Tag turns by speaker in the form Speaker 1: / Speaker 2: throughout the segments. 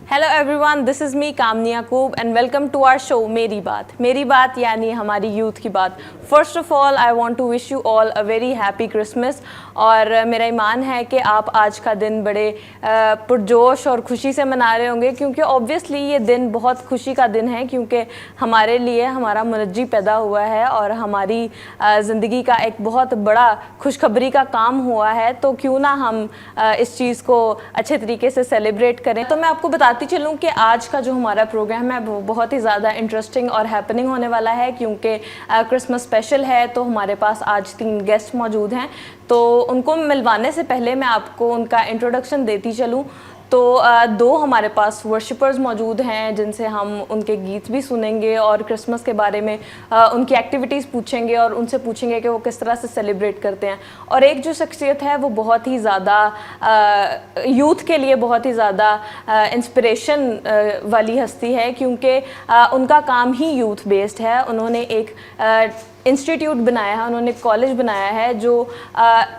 Speaker 1: Hello everyone, this is me Kamni Yakub and welcome to our show मेरी बात यानी हमारी यूथ की बात। First of all I want to wish you all a very happy Christmas. और मेरा ईमान है कि आप आज का दिन बड़े पुरजोश और खुशी से मना रहे होंगे, क्योंकि ऑब्वियसली ये दिन बहुत खुशी का दिन है, क्योंकि हमारे लिए हमारा मुनज्जी पैदा हुआ है और हमारी ज़िंदगी का एक बहुत बड़ा खुशखबरी का काम हुआ है। तो क्यों ना हम इस चीज़ को अच्छे तरीके से सेलिब्रेट करें। तो मैं आपको बताती चलूँ कि आज का जो हमारा प्रोग्राम है वो बहुत ही ज़्यादा इंटरेस्टिंग और हैपनिंग होने वाला है, क्योंकि क्रिसमस स्पेशल है। तो हमारे पास आज 3 गेस्ट मौजूद हैं, तो उनको मिलवाने से पहले मैं आपको उनका इंट्रोडक्शन देती चलूँ। तो 2 हमारे पास वर्शिपर्स मौजूद हैं, जिनसे हम उनके गीत भी सुनेंगे और क्रिसमस के बारे में उनकी एक्टिविटीज़ पूछेंगे और उनसे पूछेंगे कि वो किस तरह से सेलिब्रेट करते हैं। और एक जो शख्सियत है वो बहुत ही ज़्यादा यूथ के लिए बहुत ही ज़्यादा इंस्पिरेशन वाली हस्ती है, क्योंकि उनका काम ही यूथ बेस्ड है। उन्होंने एक इंस्टीट्यूट बनाया है, उन्होंने कॉलेज बनाया है जो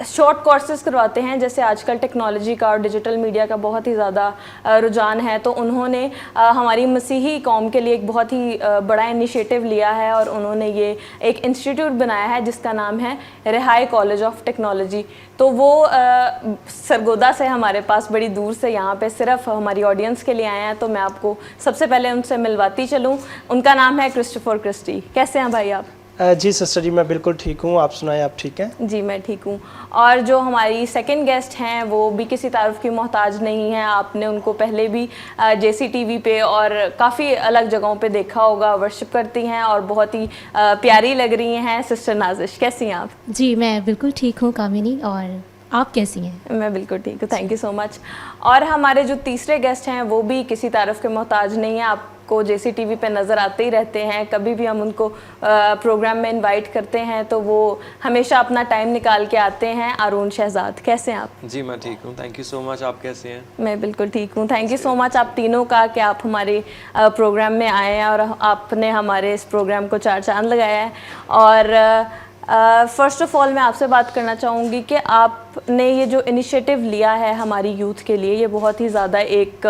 Speaker 1: शॉर्ट कोर्सेज करवाते हैं। जैसे आजकल टेक्नोलॉजी का और डिजिटल मीडिया का बहुत ही ज़्यादा रुझान है, तो उन्होंने हमारी मसीही कौम के लिए एक बहुत ही बड़ा इनिशिएटिव लिया है और उन्होंने ये एक इंस्टीट्यूट बनाया है जिसका नाम है रिहाई कॉलेज ऑफ टेक्नोलॉजी। तो वो सरगोदा से हमारे पास बड़ी दूर से यहाँ पे सिर्फ हमारी ऑडियंस के लिए आए हैं। तो मैं आपको सबसे पहले उनसे मिलवाती चलूँ। उनका नाम है क्रिस्टोफर क्रिस्टी। कैसे हैं भाई आप?
Speaker 2: जी सिस्टर जी, मैं बिल्कुल ठीक हूँ। आप सुनाएं, आप ठीक हैं?
Speaker 1: जी मैं ठीक हूँ। और जो हमारी सेकंड गेस्ट हैं वो भी किसी तारीफ़ की मोहताज नहीं है। आपने उनको पहले भी JCTV पे और काफ़ी अलग जगहों पे देखा होगा। वर्शिप करती हैं और बहुत ही प्यारी लग रही हैं। सिस्टर नाजिश, कैसी हैं आप?
Speaker 3: जी मैं बिल्कुल ठीक हूँ कामिनी, और आप कैसी हैं?
Speaker 1: मैं बिल्कुल ठीक हूँ, थैंक यू सो मच। और हमारे जो तीसरे गेस्ट हैं वो भी किसी तारीफ़ के मोहताज नहीं है। आपको JCTV पे नज़र आते ही रहते हैं। कभी भी हम उनको प्रोग्राम में इनवाइट करते हैं तो वो हमेशा अपना टाइम निकाल के आते हैं। अरुण शहजाद, कैसे हैं आप?
Speaker 4: जी मैं ठीक हूँ, थैंक यू सो मच। आप कैसे हैं?
Speaker 1: मैं बिल्कुल ठीक हूँ, थैंक यू सो मच आप तीनों का कि आप हमारे प्रोग्राम में आए हैं और आपने हमारे इस प्रोग्राम को 4 चांद लगाया है। और फ़र्स्ट ऑफ़ ऑल मैं आपसे बात करना चाहूँगी कि आपने ये जो इनिशिएटिव लिया है हमारी यूथ के लिए, ये बहुत ही ज़्यादा एक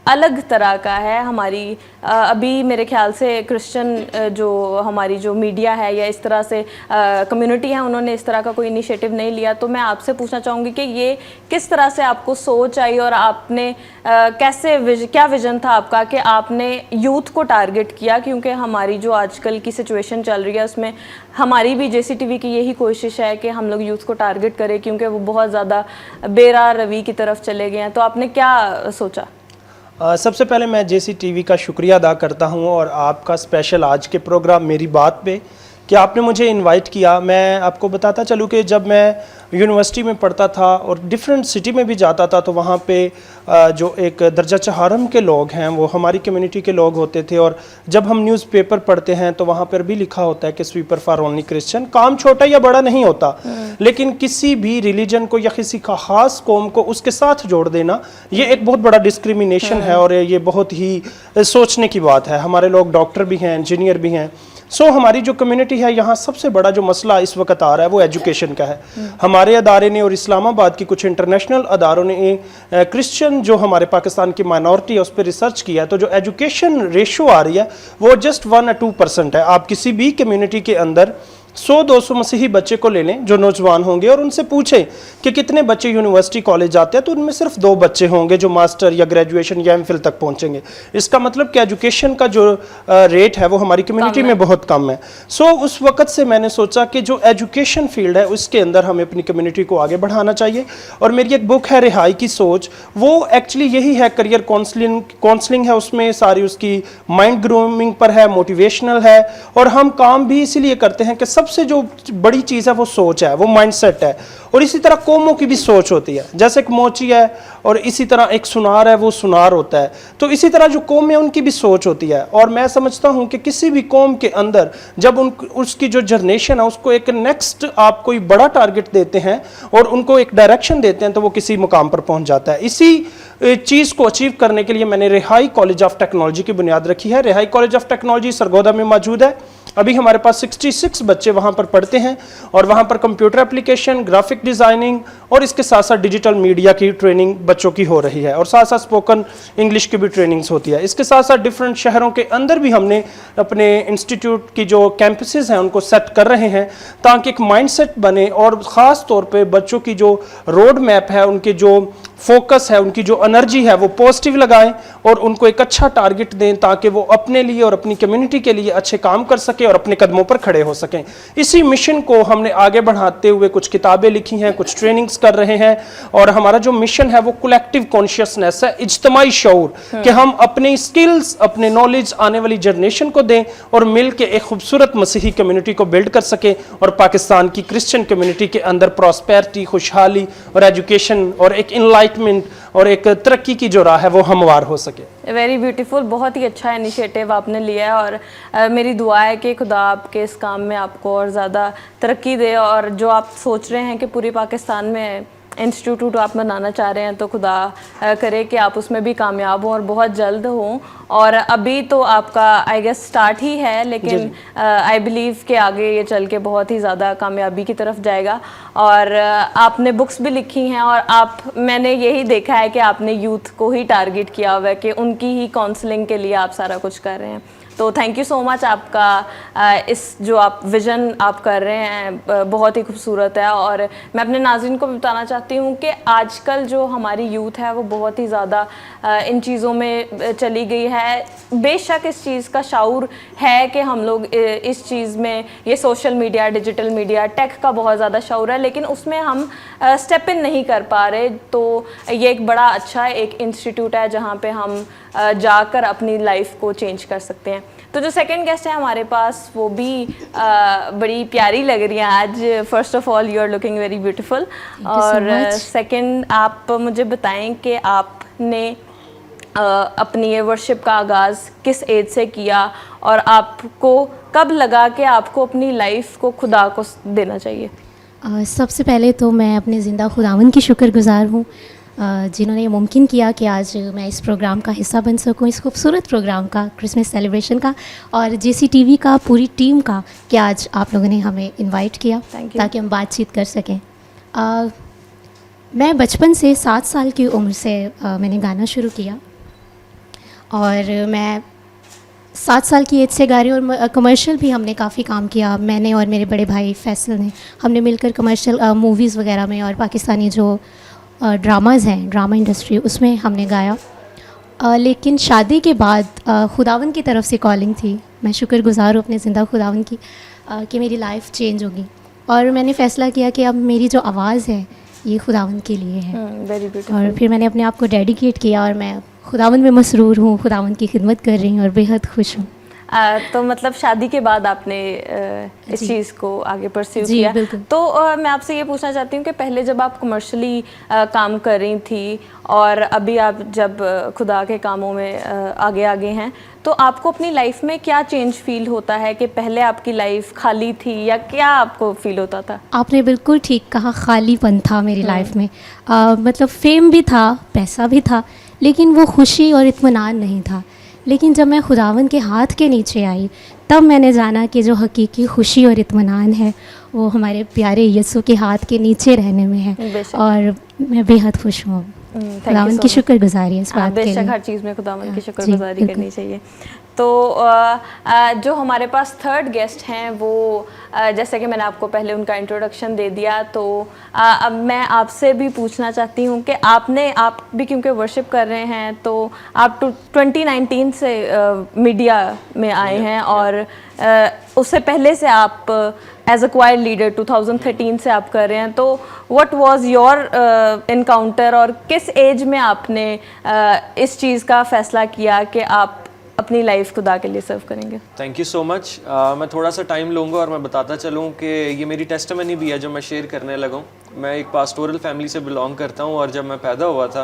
Speaker 1: अलग तरह का है। हमारी अभी मेरे ख्याल से क्रिश्चियन जो हमारी जो मीडिया है या इस तरह से कम्युनिटी है, उन्होंने इस तरह का कोई इनिशिएटिव नहीं लिया। तो मैं आपसे पूछना चाहूँगी कि ये किस तरह से आपको सोच आई और आपने क्या विज़न था आपका कि आपने यूथ को टारगेट किया, क्योंकि हमारी जो आजकल की सिचुएशन चल रही है उसमें हमारी भी JCTV की यही कोशिश है कि हम लोग यूथ को टारगेट करें, क्योंकि वो बहुत ज़्यादा बेरार रवि की तरफ चले गए हैं। तो आपने क्या सोचा?
Speaker 2: सबसे पहले मैं JCTV का शुक्रिया अदा करता हूँ और आपका स्पेशल आज के प्रोग्राम मेरी बात पे कि आपने मुझे इनवाइट किया। मैं आपको बताता चलूँ कि जब मैं यूनिवर्सिटी में पढ़ता था और डिफरेंट सिटी में भी जाता था, तो वहाँ पे जो एक दर्जा चहारम के लोग हैं वो हमारी कम्युनिटी के लोग होते थे। और जब हम न्यूज़पेपर पढ़ते हैं तो वहाँ पर भी लिखा होता है कि स्वीपर फॉर ओनली क्रिश्चियन। काम छोटा या बड़ा नहीं होता, लेकिन किसी भी रिलीजन को या किसी का ख़ास कौम को उसके साथ जोड़ देना ये एक बहुत बड़ा डिस्क्रिमिनेशन है और ये बहुत ही सोचने की बात है। हमारे लोग डॉक्टर भी हैं, इंजीनियर भी हैं। हमारी जो कम्युनिटी है यहाँ सबसे बड़ा जो मसला इस वक्त आ रहा है वो एजुकेशन का है। हमारे अदारे ने और इस्लामाबाद की कुछ इंटरनेशनल अदारों ने क्रिश्चियन जो हमारे पाकिस्तान की माइनॉरिटी है उस पर रिसर्च किया है। तो जो एजुकेशन रेशो आ रही है वो जस्ट 1 or 2% है। आप किसी भी कम्युनिटी के अंदर 100-200 मसीही बच्चे को ले लें जो नौजवान होंगे और उनसे पूछें कि कितने बच्चे यूनिवर्सिटी कॉलेज जाते हैं, तो उनमें सिर्फ 2 बच्चे होंगे जो मास्टर या ग्रेजुएशन या MPhil तक पहुंचेंगे। इसका मतलब कि एजुकेशन का जो रेट है वो हमारी कम्युनिटी में बहुत कम है। उस वक्त से मैंने सोचा कि जो एजुकेशन फील्ड है उसके अंदर हमें अपनी कम्युनिटी को आगे बढ़ाना चाहिए। और मेरी एक बुक है रिहाई की सोच, वो एक्चुअली यही है, करियर काउंसलिंग है उसमें, सारी उसकी माइंड ग्रूमिंग पर है, मोटिवेशनल है। और हम काम भी इसीलिए करते हैं कि सबसे जो बड़ी चीज़ है वो सोच है, वो माइंडसेट है। और इसी तरह कौमों की भी सोच होती है, जैसे एक मोची है और इसी तरह एक सुनार है, वो सुनार होता है। तो इसी तरह जो कौम है उनकी भी सोच होती है। और मैं समझता हूँ कि किसी भी कौम के अंदर जब उसकी जो जनरेशन है उसको एक नेक्स्ट आप कोई बड़ा टारगेट देते हैं और उनको एक डायरेक्शन देते हैं तो वो किसी मुकाम पर पहुँच जाता है। इसी चीज़ को अचीव करने के लिए मैंने रिहाई कॉलेज ऑफ टेक्नोलॉजी की बुनियाद रखी है। रिहाई कॉलेज ऑफ टेक्नोलॉजी सरगोदा में मौजूद है। अभी हमारे पास 66 बच्चे वहाँ पर पढ़ते हैं और वहाँ पर कंप्यूटर एप्लीकेशन, ग्राफिक डिज़ाइनिंग और इसके साथ साथ डिजिटल मीडिया की ट्रेनिंग बच्चों की हो रही है और साथ साथ स्पोकन इंग्लिश की भी ट्रेनिंग्स होती है। इसके साथ साथ डिफरेंट शहरों के अंदर भी हमने अपने इंस्टीट्यूट की जो कैंपसेस हैं उनको सेट कर रहे हैं ताकि एक माइंडसेट बने और ख़ास तौर पे बच्चों की जो रोड मैप है, उनके जो फोकस है, उनकी जो एनर्जी है वो पॉजिटिव लगाएं और उनको एक अच्छा टारगेट दें ताकि वो अपने लिए और अपनी कम्युनिटी के लिए अच्छे काम कर सकें और अपने कदमों पर खड़े हो सकें। इसी मिशन को हमने आगे बढ़ाते हुए कुछ किताबें लिखी हैं, कुछ ट्रेनिंग्स कर रहे हैं और हमारा जो मिशन है वो कलेक्टिव कॉन्शियसनेस है, इज्तमाई शऊर, कि हम अपनी स्किल्स, अपने नॉलेज आने वाली जनरेशन को दें और मिल के एक खूबसूरत मसीही कम्युनिटी को बिल्ड कर सकें और पाकिस्तान की क्रिश्चियन कम्युनिटी के अंदर प्रॉस्पेरिटी, खुशहाली और एजुकेशन और एक इनलाइटमेंट और एक तरक्की की जो राह है वो हमवार हो सके।
Speaker 1: वेरी ब्यूटीफुल, बहुत ही अच्छा इनिशिएटिव आपने लिया है और मेरी दुआ है कि खुदा आपके इस काम में आपको और ज़्यादा तरक्की दे और जो आप सोच रहे हैं कि पूरे पाकिस्तान में इंस्टीट्यूट आप बनाना चाह रहे हैं तो खुदा करे कि आप उसमें भी कामयाब हों और बहुत जल्द हों। और अभी तो आपका आई गेस स्टार्ट ही है, लेकिन आई बिलीव कि आगे ये चल के बहुत ही ज़्यादा कामयाबी की तरफ जाएगा। और आपने बुक्स भी लिखी हैं और मैंने यही देखा है कि आपने यूथ को ही टारगेट किया हुआ है कि उनकी ही काउंसलिंग के लिए आप सारा कुछ कर रहे हैं। तो थैंक यू सो मच आपका इस जो आप विज़न आप कर रहे हैं बहुत ही खूबसूरत है। और मैं अपने नाज़रीन को बताना चाहती हूँ कि आजकल जो हमारी यूथ है वो बहुत ही ज़्यादा इन चीज़ों में चली गई है। बेशक इस चीज़ का शऊर है कि हम लोग इस चीज़ में, ये social media, digital media, tech का बहुत ज़्यादा शऊर है, लेकिन उसमें हम स्टेप इन नहीं कर पा रहे। तो ये एक बड़ा अच्छा एक इंस्टीट्यूट है जहाँ पे हम जाकर अपनी लाइफ को चेंज कर सकते हैं। तो जो सेकंड गेस्ट है हमारे पास वो भी बड़ी प्यारी लग रही है आज। First of all you are looking very beautiful और सेकंड आप मुझे बताएं कि आपने अपनी ये वर्शिप का आगाज़ किस एज से किया और आपको कब लगा कि आपको अपनी लाइफ को खुदा को देना चाहिए?
Speaker 3: सबसे पहले तो मैं अपने ज़िंदा खुदावन की शुक्रगुज़ार हूँ जिन्होंने ये मुमकिन किया कि आज मैं इस प्रोग्राम का हिस्सा बन सकूं, इस खूबसूरत प्रोग्राम का, क्रिसमस सेलिब्रेशन का, और JCTV का पूरी टीम का कि आज आप लोगों ने हमें इनवाइट किया ताकि हम बातचीत कर सकें। मैं बचपन से 7 साल की उम्र से मैंने गाना शुरू किया और मैं 7 साल की एज से गा रही हूँ और कमर्शियल भी हमने काफ़ी काम किया। मैंने और मेरे बड़े भाई फैसल ने, हमने मिलकर कमर्शियल मूवीज़ वगैरह में और पाकिस्तानी जो ड्रामाज़ हैं, ड्रामा इंडस्ट्री, उसमें हमने गाया। लेकिन शादी के बाद खुदावन की तरफ से कॉलिंग थी। मैं शुक्रगुज़ार हूँ अपने ज़िंदा खुदावन की कि मेरी लाइफ चेंज होगी और मैंने फ़ैसला किया कि अब मेरी जो आवाज़ है ये खुदावन के लिए है।
Speaker 1: Very beautiful.
Speaker 3: और फिर मैंने अपने आप को डेडिकेट किया और मैं खुदावन में मसरूर हूँ, खुदावन की खिदमत कर रही हूँ और बेहद खुश हूँ।
Speaker 1: तो मतलब शादी के बाद आपने इस चीज़ को आगे परस्यू किया। तो मैं आपसे ये पूछना चाहती हूँ कि पहले जब आप कमर्शियली काम कर रही थी और अभी आप जब खुदा के कामों में आगे हैं, तो आपको अपनी लाइफ में क्या चेंज फील होता है कि पहले आपकी लाइफ खाली थी या क्या आपको फील होता था?
Speaker 3: आपने बिल्कुल ठीक कहा, खालीपन था मेरी लाइफ में। मतलब फेम भी था, पैसा भी था, लेकिन वो खुशी और इत्मीनान नहीं था। लेकिन जब मैं खुदावन के हाथ के नीचे आई तब मैंने जाना कि जो हकीकी खुशी और इत्मीनान है वो हमारे प्यारे यीशु के हाथ के नीचे रहने में है और मैं बेहद खुश हूँ। खुदावन की शुक्रगुजारी है इस बात के लिए।
Speaker 1: बेशक हर चीज़ में खुदावन की शुक्रगुजारी करनी चाहिए। तो जो हमारे पास थर्ड गेस्ट हैं वो जैसे कि मैंने आपको पहले उनका इंट्रोडक्शन दे दिया, तो अब मैं आपसे भी पूछना चाहती हूँ कि आप भी क्योंकि वर्शिप कर रहे हैं तो आप 2019 से मीडिया में आए हैं और उससे पहले से आप एज अ क्वायर लीडर 2013 से आप कर रहे हैं। तो व्हाट वाज योर इनकाउंटर और किस एज में आपने इस चीज़ का फ़ैसला किया कि आप अपनी लाइफ खुदा के लिए सर्व करेंगे?
Speaker 4: Thank you so much. मैं थोड़ा सा टाइम लूँगा और मैं बताता चलूँ कि ये मेरी टेस्टिमनी भी है जो मैं शेयर करने लगा हूँ। मैं एक पास्टोरल फैमिली से बिलोंग करता हूँ और जब मैं पैदा हुआ था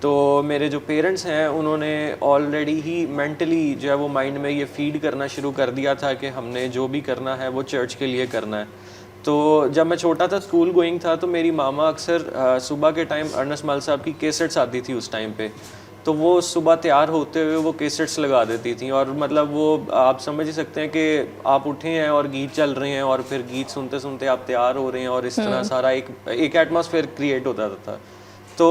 Speaker 4: तो मेरे जो पेरेंट्स हैं उन्होंने ऑलरेडी ही मेंटली जो है वो माइंड में ये फीड करना शुरू कर दिया था कि हमने जो भी करना है वो चर्च के लिए करना है। तो जब मैं छोटा था, स्कूल गोइंग था, तो मेरी मामा अक्सर सुबह के टाइम अर्नस मल साहब की कैसेट्स आती थी उस टाइम पे, तो वो सुबह तैयार होते हुए वो कैसेट्स लगा देती थी, और मतलब वो आप समझ ही सकते हैं कि आप उठे हैं और गीत चल रहे हैं और फिर गीत सुनते सुनते आप तैयार हो रहे हैं, और इस तरह सारा एक एटमॉस्फेयर क्रिएट होता था। तो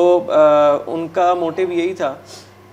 Speaker 4: उनका मोटिव यही था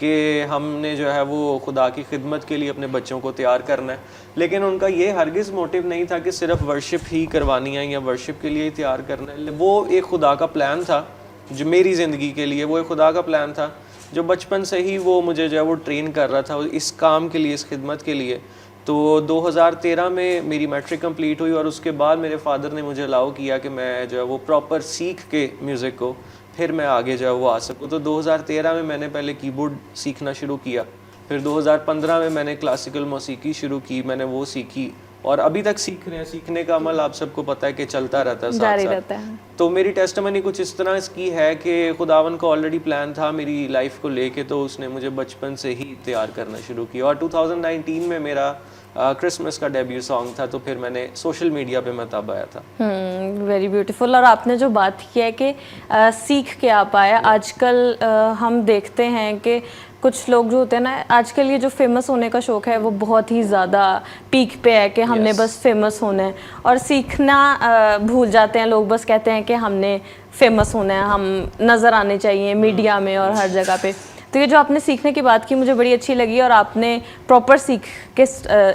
Speaker 4: कि हमने जो है वो खुदा की खिदमत के लिए अपने बच्चों को तैयार करना है, लेकिन उनका ये हरगिज़ मोटिव नहीं था कि सिर्फ वर्शिप ही करवानी है या वर्शिप के लिए ही तैयार करना है। वो एक खुदा का प्लान था जो मेरी ज़िंदगी के लिए, वो एक खुदा का प्लान था जो बचपन से ही वो मुझे जो है वो ट्रेन कर रहा था इस काम के लिए, इस खिदमत के लिए। तो 2013 में मेरी मैट्रिक कंप्लीट हुई और उसके बाद मेरे फादर ने मुझे अलाउ किया कि मैं जो है वो प्रॉपर सीख के म्यूज़िक को फिर मैं आगे जो है वो आ सकूँ। तो 2013 में मैंने पहले कीबोर्ड सीखना शुरू किया, फिर 2015 में मैंने क्लासिकल मौसीकी शुरू की, मैंने वो सीखी और अभी तक सीख रहे हैं। सीखने का अमल आप सबको पता है कि चलता रहता है,
Speaker 1: जारी
Speaker 4: साथ
Speaker 1: रहता है।
Speaker 4: तो मेरी टेस्टिमनी कुछ इस तरह की है कि खुदावन का ऑलरेडी प्लान था मेरी लाइफ को लेके, तो उसने मुझे बचपन से ही तैयार करना शुरू किया। और 2019 में मेरा क्रिसमस का डेब्यू सॉन्ग था, तो फिर मैंने सोशल मीडिया पे मैं तब आया था।
Speaker 1: Very beautiful. और आपने जो बात की है कि सीख के आप आए, आजकल हम देखते हैं कि कुछ लोग जो होते हैं ना, आजकल ये जो फेमस होने का शौक़ है वो बहुत ही ज़्यादा पीक पे है कि हमने बस फेमस होना है, और सीखना भूल जाते हैं लोग। बस कहते हैं कि हमने फेमस होना है, हम नज़र आने चाहिए मीडिया में और हर जगह पे। तो ये जो आपने सीखने की बात की मुझे बड़ी अच्छी लगी, और आपने प्रॉपर सीख के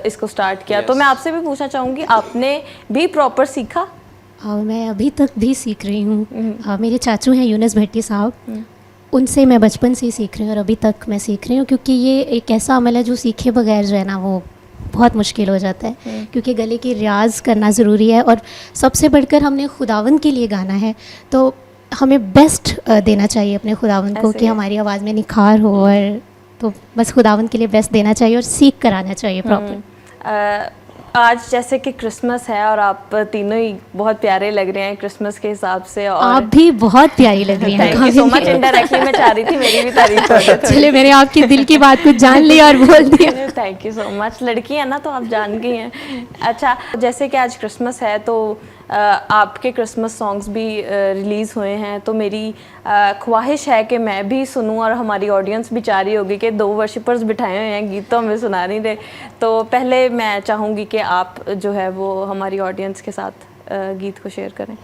Speaker 1: इसको स्टार्ट किया। तो मैं आपसे भी पूछना चाहूँगी, आपने भी प्रॉपर सीखा?
Speaker 3: मैं अभी तक भी सीख रही हूँ। मेरे चाचू हैं यूनुस भट्टी साहब, उनसे मैं बचपन से ही सीख रही हूँ और अभी तक मैं सीख रही हूँ, क्योंकि ये एक ऐसा अमल है जो सीखे बगैर जो है ना वो बहुत मुश्किल हो जाता है, क्योंकि गले की रियाज़ करना ज़रूरी है। और सबसे बढ़कर हमने खुदावंद के लिए गाना है, तो हमें बेस्ट देना चाहिए अपने खुदावंद को कि हमारी आवाज़ में निखार हो, और तो बस खुदावंद के लिए बेस्ट देना चाहिए और सीख कर आना चाहिए प्रॉपर।
Speaker 1: आज जैसे कि क्रिसमस है और आप तीनों ही बहुत प्यारे लग रहे हैं क्रिसमस के हिसाब से, और
Speaker 3: आप भी बहुत प्यारी लग रही हैं।
Speaker 1: Thank you so much. Indirectly मैं चाह रही थी मेरी भी तारीफ हो जाए।
Speaker 3: चले, मैंने आपके दिल की बात कुछ जान ली और बोल दिया।
Speaker 1: Thank you so much. लड़की है ना तो आप जान गई हैं। अच्छा, जैसे कि आज क्रिसमस है तो आपके क्रिसमस सॉन्ग्स भी रिलीज़ हुए हैं, तो मेरी ख्वाहिश है कि मैं भी सुनूं, और हमारी ऑडियंस भी चाह रही होगी कि दो वर्शिपर्स बिठाए हुए हैं, गीत तो हमें सुना नहीं रहे। तो पहले मैं चाहूँगी कि आप जो है वो हमारी ऑडियंस के साथ गीत को शेयर करें।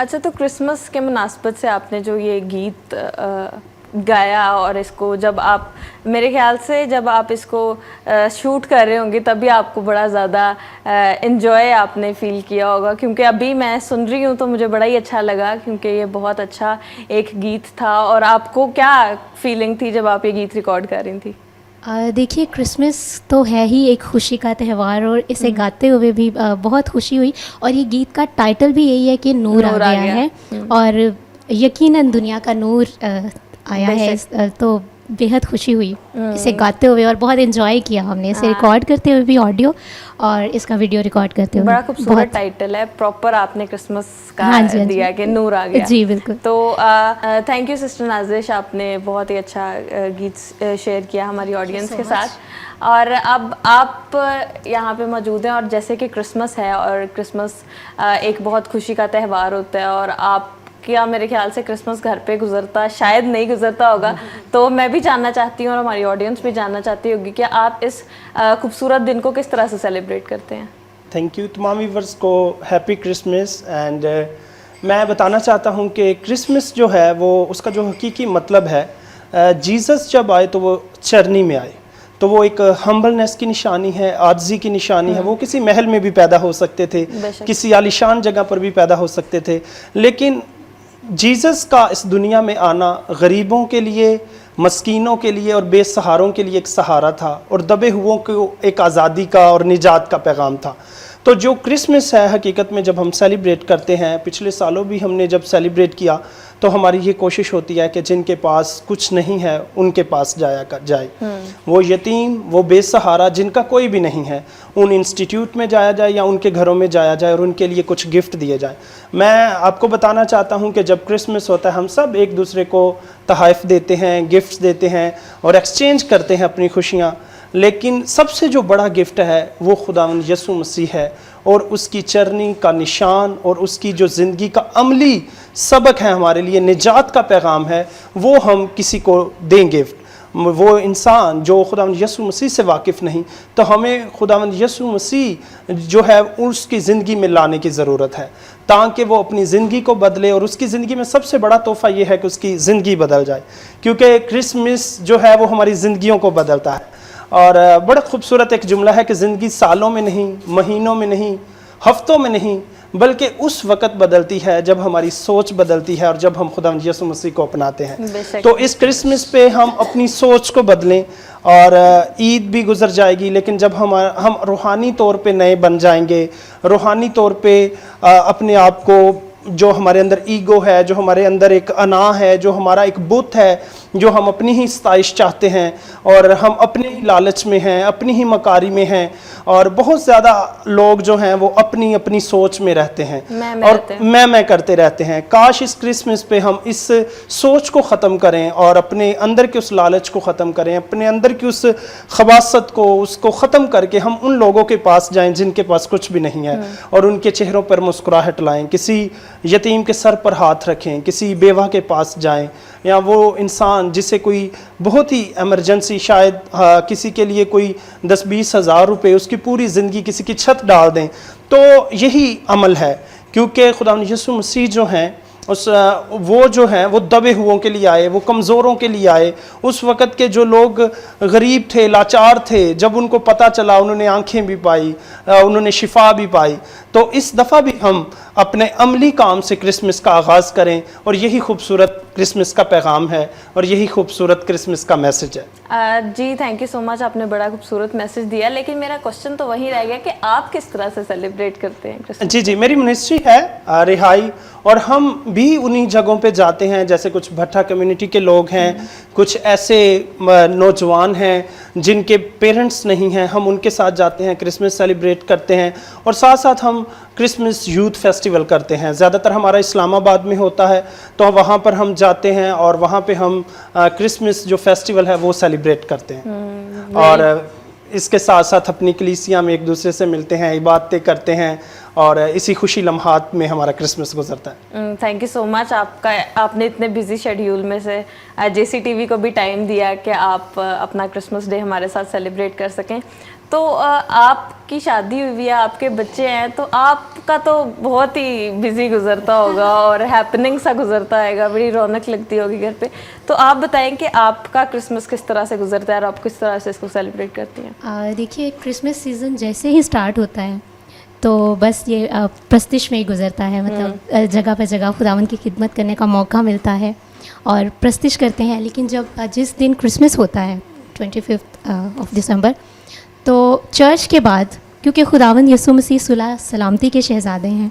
Speaker 1: अच्छा, तो क्रिसमस के मुनासबत से आपने जो ये गीत गाया, और इसको जब आप, मेरे ख्याल से जब आप इसको शूट कर रहे होंगे तभी आपको बड़ा ज़्यादा इन्जॉय आपने फ़ील किया होगा, क्योंकि अभी मैं सुन रही हूँ तो मुझे बड़ा ही अच्छा लगा, क्योंकि ये बहुत अच्छा एक गीत था। और आपको क्या फीलिंग थी जब आप ये गीत रिकॉर्ड कर रही थी?
Speaker 3: देखिए, क्रिसमस तो है ही एक खुशी का त्यौहार, और इसे गाते हुए भी बहुत खुशी हुई। और ये गीत का टाइटल भी यही है कि नूर आ गया है, और यकीनन दुनिया का नूर आया है, तो बेहद खुशी हुई इसे गाते हुए, और बहुत एंजॉय किया हमने इसे रिकॉर्ड करते हुए भी, ऑडियो और इसका वीडियो रिकॉर्ड करते हुए।
Speaker 1: बड़ा खूबसूरत टाइटल है, प्रॉपर आपने क्रिसमस का दिया कि नूर आ गया।
Speaker 3: जी बिल्कुल।
Speaker 1: तो थैंक यू सिस्टर नाज़िश, आपने बहुत ही अच्छा गीत शेयर किया हमारी ऑडियंस के साथ। और अब आप यहाँ पे मौजूद हैं, और जैसे कि क्रिसमस है, और क्रिसमस एक बहुत खुशी का त्यौहार होता है, और आप क्या, मेरे ख्याल से क्रिसमस घर पे गुजरता शायद नहीं गुजरता होगा, तो मैं भी जानना चाहती हूँ और हमारी ऑडियंस भी जानना चाहती होगी कि आप इस खूबसूरत दिन को किस तरह से सेलिब्रेट करते हैं।
Speaker 2: Thank you. तमाम व्यूअर्स को हैप्पी क्रिसमस। एंड मैं बताना चाहता हूँ कि क्रिसमस जो है वो उसका जो हकीकी मतलब है, जीसस जब आए तो वो चरनी में आए, तो वो एक हम्बलनेस की निशानी है, आजिज़ी की निशानी है। वो किसी महल में भी पैदा हो सकते थे, किसी आलिशान जगह पर भी पैदा हो सकते थे, लेकिन जीसस का इस दुनिया में आना गरीबों के लिए, मस्कीनों के लिए और बेसहारों के लिए एक सहारा था, और दबे हुओं को एक आज़ादी का और निजात का पैगाम था। तो जो क्रिसमस है हकीकत में जब हम सेलिब्रेट करते हैं, पिछले सालों भी हमने जब सेलिब्रेट किया, तो हमारी ये कोशिश होती है कि जिनके पास कुछ नहीं है उनके पास जाए। वो यतीम, वो बेसहारा जिनका कोई भी नहीं है, उन इंस्टीट्यूट में जाया जाए या उनके घरों में जाया जाए और उनके लिए कुछ गिफ्ट दिए जाए। मैं आपको बताना चाहता हूँ कि जब क्रिसमस होता है हम सब एक दूसरे को तोहफ़े देते हैं, गिफ्ट्स देते हैं और एक्सचेंज करते हैं अपनी खुशियाँ, लेकिन सबसे जो बड़ा गिफ्ट है वो खुदावंद यीशु मसीह है और उसकी चरनी का निशान और उसकी जो ज़िंदगी का अमली सबक है, हमारे लिए निजात का पैगाम है, वो हम किसी को दें गिफ्ट। वो इंसान जो खुदावंद यीशु मसीह से वाकिफ़ नहीं, तो हमें खुदावंद यीशु मसीह जो है उसकी ज़िंदगी में लाने की ज़रूरत है ताकि वो अपनी ज़िंदगी को बदले। और उसकी ज़िंदगी में सबसे बड़ा तोहफ़ा ये है कि उसकी ज़िंदगी बदल जाए, क्योंकि क्रिसमस जो है वो हमारी ज़िंदगियों को बदलता है। और बड़ा खूबसूरत एक जुमला है कि ज़िंदगी सालों में नहीं, महीनों में नहीं, हफ्तों में नहीं, बल्कि उस वक़्त बदलती है जब हमारी सोच बदलती है और जब हम खुदावंद यीशु मसीह को अपनाते हैं। तो इस क्रिसमस पे हम अपनी सोच को बदलें और ईद भी गुजर जाएगी, लेकिन जब हम रूहानी तौर पे नए बन जाएंगे, रूहानी तौर पे अपने आप को, जो हमारे अंदर ईगो है, जो हमारे अंदर एक अना है, जो हमारा एक बुत है, जो हम अपनी ही सताइश चाहते हैं और हम अपने ही लालच में हैं, अपनी ही मकारी में हैं, और बहुत ज़्यादा लोग जो हैं वो अपनी अपनी सोच में रहते हैं और मैं करते रहते हैं। काश इस क्रिसमस पे हम इस सोच को ख़त्म करें और अपने अंदर के उस लालच को ख़त्म करें, अपने अंदर की उस खबासत को, उसको ख़त्म करके हम उन लोगों के पास जाएं जिनके पास कुछ भी नहीं है और उनके चेहरों पर मुस्कुराहट लाएं। किसी यतीम के सर पर हाथ रखें, किसी बेवा के पास जाएं, या वो इंसान जिसे कोई बहुत ही इमरजेंसी, शायद किसी के लिए कोई 10-20 हज़ार रुपये, उसकी पूरी ज़िंदगी किसी की छत डाल दें। तो यही अमल है, क्योंकि खुदावंद यीशु मसीह जो हैं वो जो हैं वो दबे हुओं के लिए आए, वो कमज़ोरों के लिए आए। उस वक़्त के जो लोग गरीब थे, लाचार थे, जब उनको पता चला उन्होंने आंखें भी पाई, उन्होंने शिफा भी पाई। तो इस दफ़ा भी हम अपने अमली काम से क्रिसमस का आगाज़ करें और यही खूबसूरत क्रिसमस का पैगाम है और यही खूबसूरत क्रिसमस का मैसेज है।
Speaker 1: जी थैंक यू सो मच, आपने बड़ा खूबसूरत मैसेज दिया, लेकिन मेरा क्वेश्चन तो वही रह गया कि आप किस तरह से सेलिब्रेट करते हैं क्रिसमस?
Speaker 2: जी, मेरी मिनिस्ट्री है रिहाई, और हम भी उन्हीं जगहों पे जाते हैं, जैसे कुछ भट्टा कम्युनिटी के लोग हैं, कुछ ऐसे नौजवान हैं जिनके पेरेंट्स नहीं हैं, हम उनके साथ जाते हैं, क्रिसमस सेलिब्रेट करते हैं, और साथ साथ हम क्रिसमस यूथ फेस्टिवल करते हैं। ज़्यादातर हमारा इस्लामाबाद में होता है, तो वहाँ पर हम जाते हैं और वहाँ पे हम क्रिसमस जो फेस्टिवल है वो सेलिब्रेट करते हैं। और इसके साथ साथ अपनी कलीसिया में एक दूसरे से मिलते हैं, इबादतें करते हैं, और इसी खुशी लम्हात में हमारा क्रिसमस गुजरता है।
Speaker 1: थैंक यू सो मच, आपने इतने बिजी शेड्यूल में से JCTV को भी टाइम दिया कि आप अपना क्रिसमस डे हमारे साथ सेलिब्रेट कर सकें। तो आपकी शादी हुई है, आपके बच्चे हैं, तो आपका तो बहुत ही बिजी गुजरता होगा और हैपनिंग सा गुजरता है, बड़ी रौनक लगती होगी घर पे। तो आप बताएं कि आपका क्रिसमस किस तरह से गुजरता है और आप किस तरह से इसको सेलिब्रेट करती हैं?
Speaker 3: देखिए, क्रिसमस सीज़न जैसे ही स्टार्ट होता है तो बस ये प्रस्तिश में ही गुजरता है, मतलब जगह पर जगह खुदावंद की खिदमत करने का मौका मिलता है और प्रस्तिश करते हैं। लेकिन जब जिस दिन क्रिसमस होता है 25 दिसंबर, तो चर्च के बाद, क्योंकि खुदावंद यीशु मसीह सुलह सलामती के शहज़ादे हैं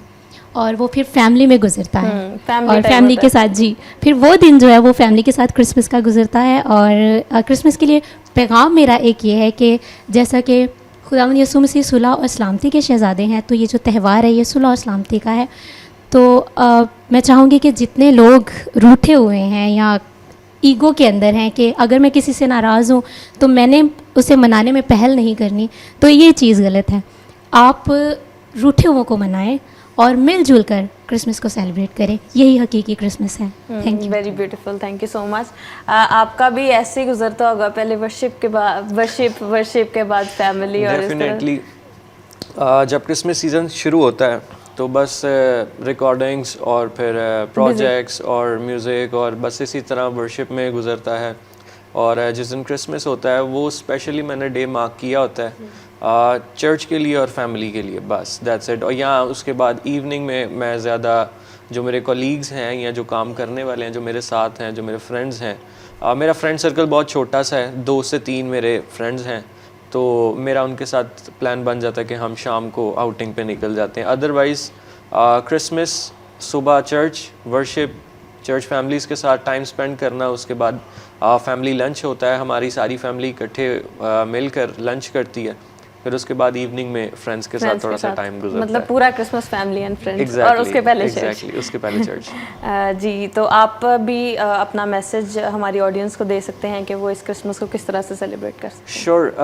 Speaker 3: और वो फिर फैमिली में गुजरता है और फैमिली के साथ, जी, फिर वो दिन जो है वो फैमिली के साथ क्रिसमस का गुजरता है। और क्रिसमस के लिए पैगाम मेरा एक ये है कि जैसा कि खुदावंद यीशु मसीह सुलह और सलामती के शहज़ादे हैं, तो ये जो त्यौहार है ये सुलह और सलामती का है। तो मैं चाहूँगी कि जितने लोग रूठे हुए हैं या ईगो के अंदर हैं कि अगर मैं किसी से नाराज़ हूँ तो मैंने उसे मनाने में पहल नहीं करनी, तो ये चीज़ गलत है। आप रूठे हुओं को मनाएं और मिलजुल कर क्रिसमस को सेलिब्रेट करें, यही हकीकी क्रिसमस है। Thank you,
Speaker 1: very beautiful, thank you so much. आपका भी ऐसे ही गुजरता होगा, पहले वर्शिप के बाद फैमिली, और
Speaker 4: डेफिनेटली जब क्रिसमस सीज़न शुरू होता है तो बस रिकॉर्डिंग्स और फिर प्रोजेक्ट्स और म्यूज़िक और बस इसी तरह वर्शिप में गुजरता है। और जिस दिन क्रिसमस होता है वो स्पेशली मैंने डे मार्क किया होता है चर्च के लिए और फैमिली के लिए, बस दैट्स इट। और यहाँ उसके बाद इवनिंग में मैं ज़्यादा जो मेरे कॉलीग्स हैं या जो काम करने वाले हैं, जो मेरे साथ हैं, जो मेरे फ्रेंड्स हैं, मेरा फ्रेंड सर्कल बहुत छोटा सा है, 2 से 3 मेरे फ्रेंड्स हैं, तो मेरा उनके साथ प्लान बन जाता है कि हम शाम को आउटिंग पे निकल जाते हैं। अदरवाइज़ क्रिसमस सुबह चर्च वर्शिप, चर्च फैमिलीज़ के साथ टाइम स्पेंड करना, उसके बाद फैमिली लंच होता है, हमारी सारी फैमिली इकट्ठे मिलकर लंच करती है, फिर उसके बाद इवनिंग में फ्रेंड्स के साथ थोड़ा सा टाइम गुजरता
Speaker 1: मतलब
Speaker 4: है।
Speaker 1: पूरा Christmas family and friends
Speaker 4: Exactly,
Speaker 1: और उसके पहले
Speaker 4: exactly, उसके पहले चर्च।
Speaker 1: जी, तो आप भी अपना मैसेज हमारी ऑडियंस को दे सकते हैं कि वो इस क्रिसमस को किस तरह से सेलिब्रेट कर सकते
Speaker 4: श्योर,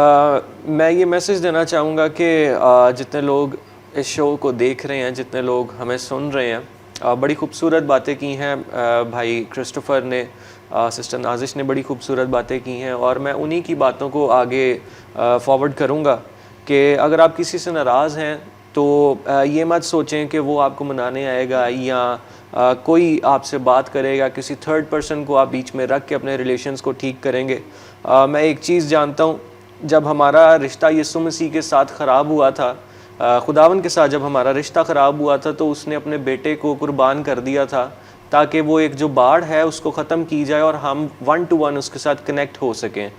Speaker 4: मैं ये मैसेज देना चाहूँगा कि जितने लोग इस शो को देख रहे हैं, जितने लोग हमें सुन रहे हैं, बड़ी खूबसूरत बातें की हैं भाई क्रिस्टोफर ने, सिस्टर नाजिश ने बड़ी खूबसूरत बातें की हैं, और मैं उन्हीं की बातों को आगे फॉरवर्ड करूँगा कि अगर आप किसी से नाराज़ हैं तो ये मत सोचें कि वो आपको मनाने आएगा या कोई आपसे बात करेगा, किसी थर्ड पर्सन को आप बीच में रख के अपने रिलेशंस को ठीक करेंगे। मैं एक चीज़ जानता हूँ, जब हमारा रिश्ता यीशु मसीह के साथ ख़राब हुआ था, खुदावन के साथ जब हमारा रिश्ता ख़राब हुआ था, तो उसने अपने बेटे को कुर्बान कर दिया था ताकि वो एक जो बाढ़ है उसको ख़त्म की जाए और हम 1 to 1 उसके साथ कनेक्ट हो सकें।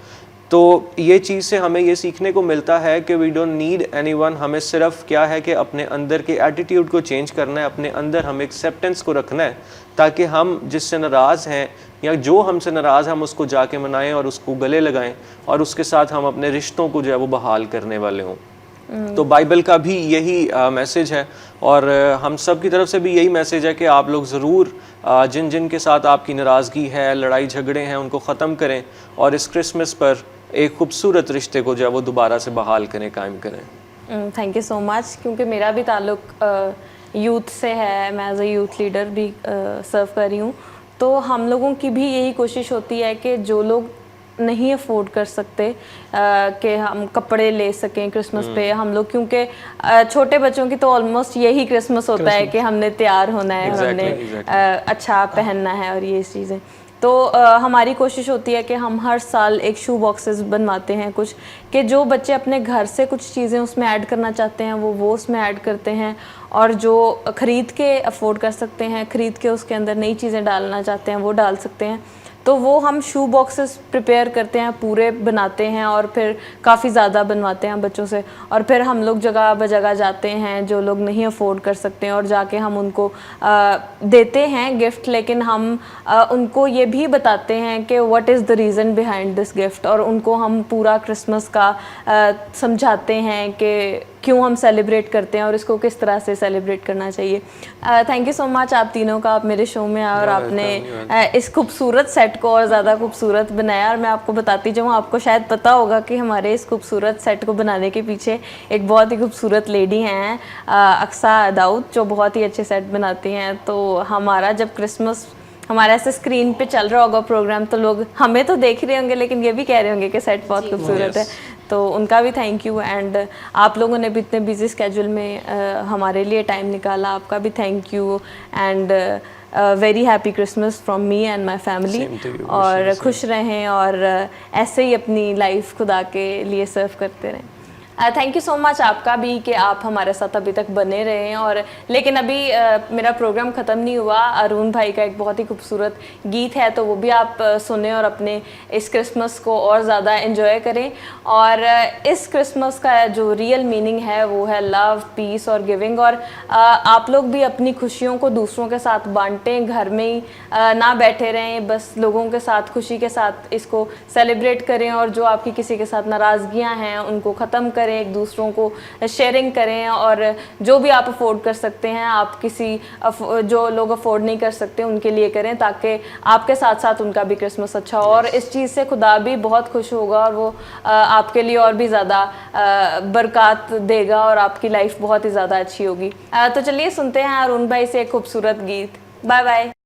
Speaker 4: तो ये चीज़ से हमें ये सीखने को मिलता है कि वी डोंट नीड एनीवन, हमें सिर्फ क्या है कि अपने अंदर के एटीट्यूड को चेंज करना है, अपने अंदर हमें एक्सेप्टेंस को रखना है, ताकि हम जिससे नाराज़ हैं या जो हमसे नाराज़, हम उसको जाके मनाएं और उसको गले लगाएं और उसके साथ हम अपने रिश्तों को जो है वो बहाल करने वाले हों। तो बाइबल का भी यही मैसेज है और हम सब की तरफ से भी यही मैसेज है कि आप लोग ज़रूर जिन जिन के साथ आपकी नाराज़गी है, लड़ाई झगड़े हैं, उनको ख़त्म करें और इस क्रिसमस पर एक खूबसूरत रिश्ते को जो है वो दोबारा से बहाल करें, कायम करें।
Speaker 1: थैंक यू सो मच, क्योंकि मेरा भी ताल्लुक़ यूथ से है, मैं एज ए यूथ लीडर भी सर्व कर रही हूँ, तो हम लोगों की भी यही कोशिश होती है कि जो लोग नहीं अफोर्ड कर सकते कि हम कपड़े ले सकें क्रिसमस पे, हम लोग, क्योंकि छोटे बच्चों की तो ऑलमोस्ट यही क्रिसमस होता है कि हमने तैयार होना है, हमने अच्छा पहनना है और ये चीज़ें। तो हमारी कोशिश होती है कि हम हर साल एक शू बॉक्सेस बनवाते हैं कुछ, कि जो बच्चे अपने घर से कुछ चीज़ें उसमें ऐड करना चाहते हैं वो उसमें ऐड करते हैं, और जो ख़रीद के अफोर्ड कर सकते हैं, ख़रीद के उसके अंदर नई चीज़ें डालना चाहते हैं वो डाल सकते हैं। तो वो हम शू बॉक्सेस प्रिपेयर करते हैं, पूरे बनाते हैं और फिर काफ़ी ज़्यादा बनवाते हैं बच्चों से, और फिर हम लोग जगह बजगह जाते हैं जो लोग नहीं अफोर्ड कर सकते हैं, और जाके हम उनको देते हैं गिफ्ट, लेकिन हम उनको ये भी बताते हैं कि what is the reason behind this gift, और उनको हम पूरा क्रिसमस का समझाते हैं कि क्यों हम सेलिब्रेट करते हैं और इसको किस तरह से सेलिब्रेट करना चाहिए। थैंक यू सो मच आप तीनों का, आप मेरे शो में आए और आपने इस खूबसूरत सेट को और ज़्यादा खूबसूरत बनाया। और मैं आपको बताती जाऊँ, आपको शायद पता होगा कि हमारे इस खूबसूरत सेट को बनाने के पीछे एक बहुत ही खूबसूरत लेडी हैं, अक्सा दाऊद, जो बहुत ही अच्छे सेट बनाती हैं। तो हमारा जब क्रिसमस हमारा ऐसे स्क्रीन पे चल रहा होगा प्रोग्राम, तो लोग हमें तो देख रहे होंगे लेकिन ये भी कह रहे होंगे कि सेट बहुत खूबसूरत है। तो उनका भी थैंक यू, एंड आप लोगों ने भी इतने बिजी स्केड्यूल में हमारे लिए टाइम निकाला, आपका भी thank you, and very happy Christmas from me and my family. और खुश रहें और ऐसे ही अपनी लाइफ खुदा के लिए सर्व करते रहें। थैंक यू सो मच आपका भी कि आप हमारे साथ अभी तक बने रहे हैं। और लेकिन अभी मेरा प्रोग्राम ख़त्म नहीं हुआ, अरुण भाई का एक बहुत ही खूबसूरत गीत है, तो वो भी आप सुने और अपने इस क्रिसमस को और ज़्यादा एंजॉय करें। और इस क्रिसमस का जो रियल मीनिंग है वो है लव, पीस और गिविंग। और आप लोग भी अपनी खुशियों को दूसरों के साथ बांटें, घर में ही ना बैठे रहें, बस लोगों के साथ खुशी के साथ इसको सेलिब्रेट करें, और जो आपकी किसी के साथ नाराज़गियाँ हैं उनको ख़त्म करें, एक दूसरों को शेयरिंग करें, और जो भी आप अफोर्ड कर सकते हैं, आप किसी जो लोग अफोर्ड नहीं कर सकते उनके लिए करें, ताकि आपके साथ साथ उनका भी क्रिसमस अच्छा हो। और इस चीज़ से खुदा भी बहुत खुश होगा और वो आपके लिए और भी ज़्यादा बरकत देगा और आपकी लाइफ बहुत ही ज़्यादा अच्छी होगी। तो चलिए सुनते हैं अरुण भाई से एक खूबसूरत गीत। Bye bye.